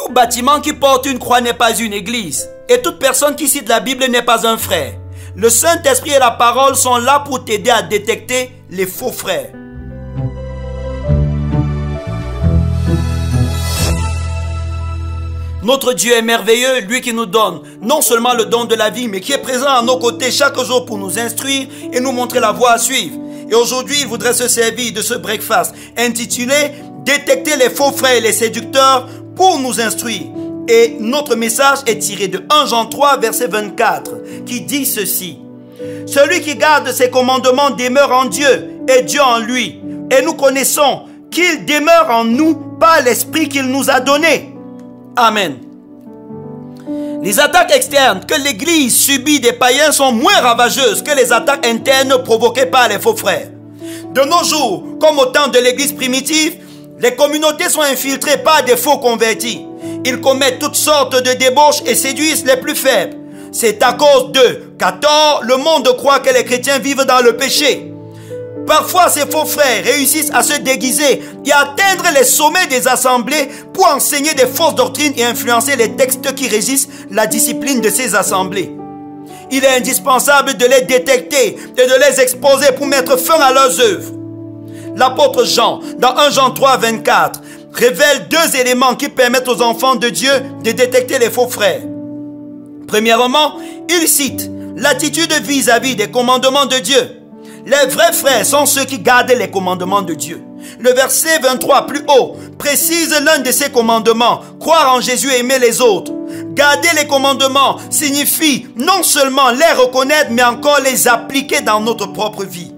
Tout bâtiment qui porte une croix n'est pas une église. Et toute personne qui cite la Bible n'est pas un frère. Le Saint-Esprit et la parole sont là pour t'aider à détecter les faux frères. Notre Dieu est merveilleux, lui qui nous donne non seulement le don de la vie, mais qui est présent à nos côtés chaque jour pour nous instruire et nous montrer la voie à suivre. Et aujourd'hui, il voudrait se servir de ce breakfast intitulé « Détecter les faux frères et les séducteurs » pour nous instruire. Et notre message est tiré de 1 Jean 3, verset 24, qui dit ceci. « Celui qui garde ses commandements demeure en Dieu et Dieu en lui. Et nous connaissons qu'il demeure en nous par l'Esprit qu'il nous a donné. » Amen. Les attaques externes que l'Église subit des païens sont moins ravageuses que les attaques internes provoquées par les faux frères. De nos jours, comme au temps de l'Église primitive, les communautés sont infiltrées par des faux convertis. Ils commettent toutes sortes de débauches et séduisent les plus faibles. C'est à cause d'eux qu'à tort, le monde croit que les chrétiens vivent dans le péché. Parfois, ces faux frères réussissent à se déguiser et à atteindre les sommets des assemblées pour enseigner des fausses doctrines et influencer les textes qui régissent la discipline de ces assemblées. Il est indispensable de les détecter et de les exposer pour mettre fin à leurs œuvres. L'apôtre Jean, dans 1 Jean 3, 24, révèle deux éléments qui permettent aux enfants de Dieu de détecter les faux frères. Premièrement, il cite l'attitude vis-à-vis des commandements de Dieu. Les vrais frères sont ceux qui gardent les commandements de Dieu. Le verset 23 plus haut précise l'un de ces commandements, croire en Jésus et aimer les autres. Garder les commandements signifie non seulement les reconnaître, mais encore les appliquer dans notre propre vie.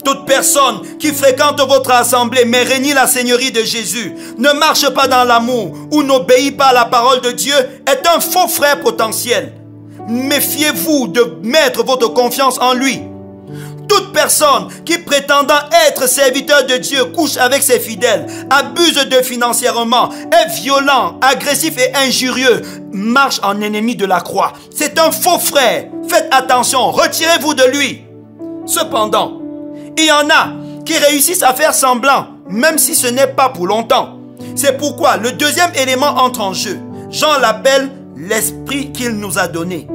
Toute personne qui fréquente votre assemblée mais renie la seigneurie de Jésus, ne marche pas dans l'amour ou n'obéit pas à la parole de Dieu, est un faux frère potentiel. Méfiez-vous de mettre votre confiance en lui. Toute personne qui prétendant être serviteur de Dieu couche avec ses fidèles, abuse d'eux financièrement, est violent, agressif et injurieux, marche en ennemi de la croix. C'est un faux frère. Faites attention, retirez-vous de lui. Cependant, il y en a qui réussissent à faire semblant, même si ce n'est pas pour longtemps. C'est pourquoi le deuxième élément entre en jeu. Jean l'appelle l'esprit qu'il nous a donné.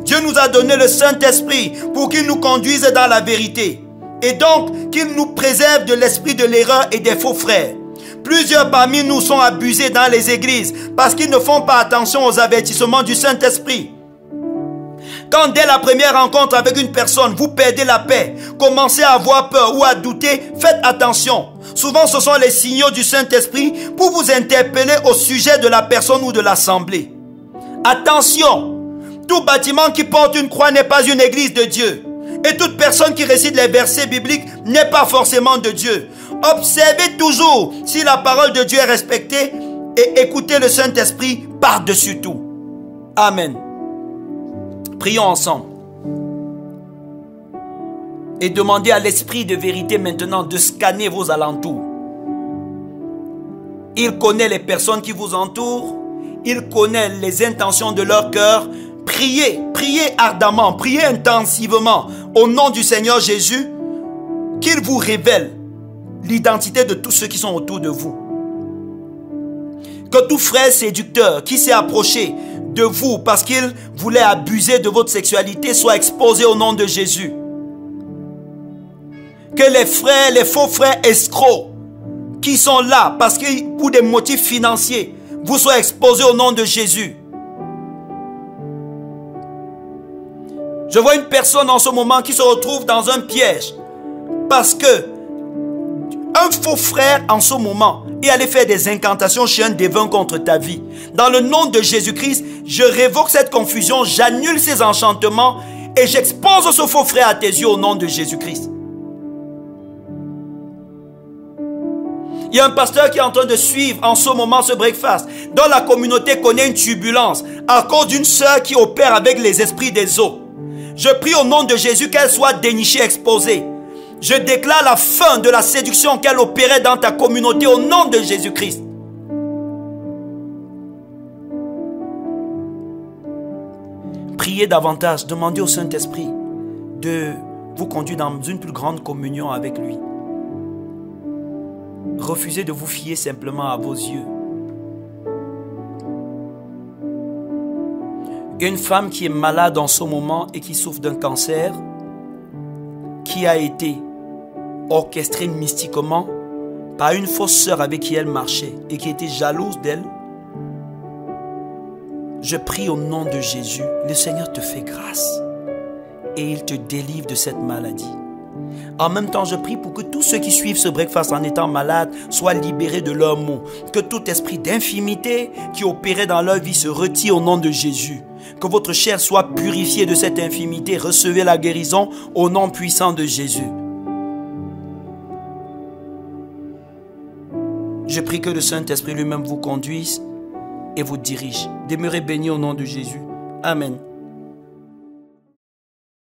Dieu nous a donné le Saint-Esprit pour qu'il nous conduise dans la vérité. Et donc, qu'il nous préserve de l'esprit de l'erreur et des faux frères. Plusieurs parmi nous sont abusés dans les églises parce qu'ils ne font pas attention aux avertissements du Saint-Esprit. Quand dès la première rencontre avec une personne, vous perdez la paix, commencez à avoir peur ou à douter, faites attention. Souvent, ce sont les signaux du Saint-Esprit pour vous interpeller au sujet de la personne ou de l'assemblée. Attention! Tout bâtiment qui porte une croix n'est pas une église de Dieu. Et toute personne qui récite les versets bibliques n'est pas forcément de Dieu. Observez toujours si la parole de Dieu est respectée et écoutez le Saint-Esprit par-dessus tout. Amen. Prions ensemble. Et demandez à l'Esprit de vérité maintenant de scanner vos alentours. Il connaît les personnes qui vous entourent. Il connaît les intentions de leur cœur. Priez, priez ardemment, priez intensivement au nom du Seigneur Jésus, qu'il vous révèle l'identité de tous ceux qui sont autour de vous. Que tout frère séducteur qui s'est approché de vous parce qu'il voulait abuser de votre sexualité soit exposé au nom de Jésus. Que les frères, les faux frères escrocs qui sont là parce que pour des motifs financiers, vous soient exposés au nom de Jésus. Je vois une personne en ce moment qui se retrouve dans un piège parce que un faux frère en ce moment est allé faire des incantations chez un dévin contre ta vie. Dans le nom de Jésus-Christ, je révoque cette confusion, j'annule ces enchantements et j'expose ce faux frère à tes yeux au nom de Jésus-Christ. Il y a un pasteur qui est en train de suivre en ce moment ce breakfast, dont la communauté connaît une turbulence à cause d'une sœur qui opère avec les esprits des eaux. Je prie au nom de Jésus qu'elle soit dénichée, exposée. Je déclare la fin de la séduction qu'elle opérait dans ta communauté au nom de Jésus-Christ. Priez davantage, demandez au Saint-Esprit de vous conduire dans une plus grande communion avec lui. Refusez de vous fier simplement à vos yeux. Une femme qui est malade en ce moment et qui souffre d'un cancer, qui a été orchestrée mystiquement par une fausse sœur avec qui elle marchait et qui était jalouse d'elle. Je prie au nom de Jésus, le Seigneur te fait grâce et il te délivre de cette maladie. En même temps, je prie pour que tous ceux qui suivent ce breakfast en étant malades soient libérés de leurs maux. Que tout esprit d'infimité qui opérait dans leur vie se retire au nom de Jésus. Que votre chair soit purifiée de cette infimité. Recevez la guérison au nom puissant de Jésus. Je prie que le Saint-Esprit lui-même vous conduise et vous dirige. Demeurez bénis au nom de Jésus. Amen.